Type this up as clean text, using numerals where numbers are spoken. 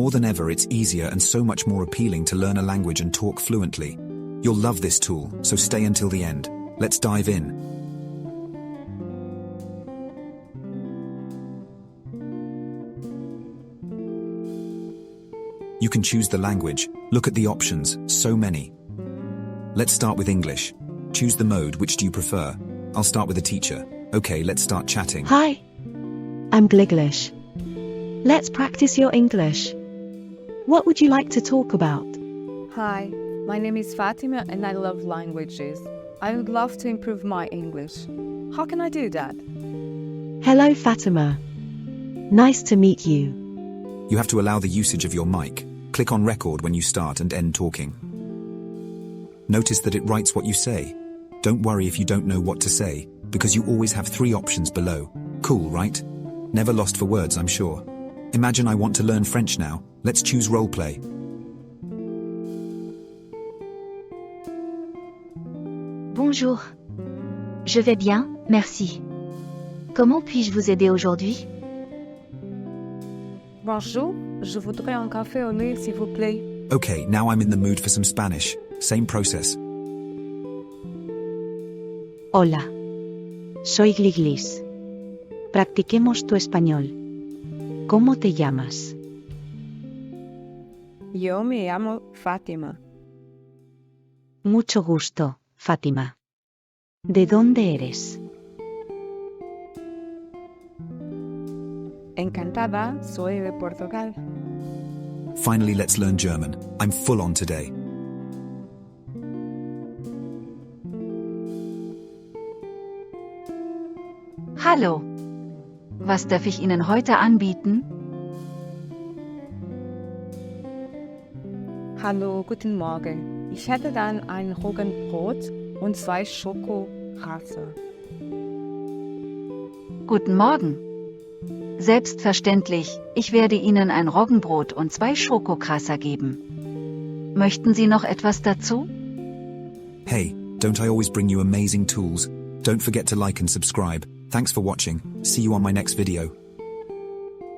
More than ever, it's easier and so much more appealing to learn a language and talk fluently. You'll love this tool, so stay until the end. Let's dive in. You can choose the language. Look at the options, so many. Let's start with English. Choose the mode, which do you prefer? I'll start with a teacher. Okay, let's start chatting. Hi, I'm Gliglish. Let's practice your English. What would you like to talk about? Hi, my name is Fatima and I love languages. I would love to improve my English. How can I do that? Hello, Fatima. Nice to meet you. You have to allow the usage of your mic. Click on record when you start and end talking. Notice that it writes what you say. Don't worry if you don't know what to say, because you always have 3 options below. Cool, right? Never lost for words, I'm sure. Imagine I want to learn French now. Let's choose roleplay. Bonjour. Je vais bien, merci. Comment puis-je vous aider aujourd'hui? Bonjour, je voudrais un café au lait, s'il vous plaît. Okay, now I'm in the mood for some Spanish. Same process. Hola. Soy Gliglish. Practiquemos tu español. ¿Cómo te llamas? Yo me llamo Fatima. Mucho gusto, Fátima. ¿De dónde eres? Encantada, soy de Portugal. Finally, let's learn German. I'm full on today. Hallo. Was darf ich Ihnen heute anbieten? Hallo, guten Morgen. Ich hätte dann ein Roggenbrot und 2 Schokokrasser. Guten Morgen. Selbstverständlich, ich werde Ihnen ein Roggenbrot und 2 Schokokrasser geben. Möchten Sie noch etwas dazu? Hey, don't I always bring you amazing tools? Don't forget to like and subscribe. Thanks for watching. See you on my next video.